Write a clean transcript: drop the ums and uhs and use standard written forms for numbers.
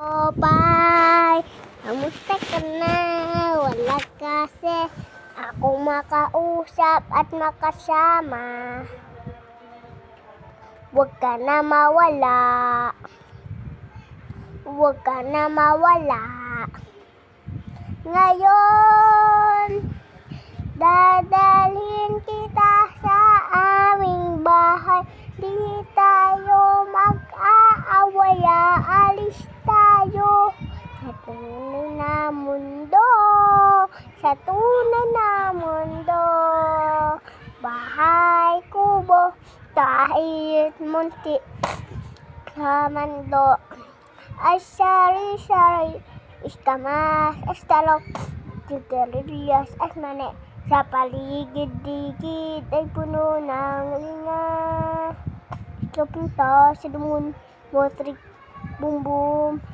Bye! Kamusta ka na? Wala kasi ako makausap at makasama. Huwag ka na mawala. Huwag ka na mawala. Ngayon, dadalhin kita sa aming bahay. Di tayo mag-aaway, aalis tayo sa tunay na mundo. Sa tunay na mundo. Bahay kubo, kahit munti sa mando. Ay sari-sari, iskamas, estalok, sigarilyas at mani. Sa paligid-ligid ay puno ng linga. Ikaw punta sa dumon, motrik, boom boom.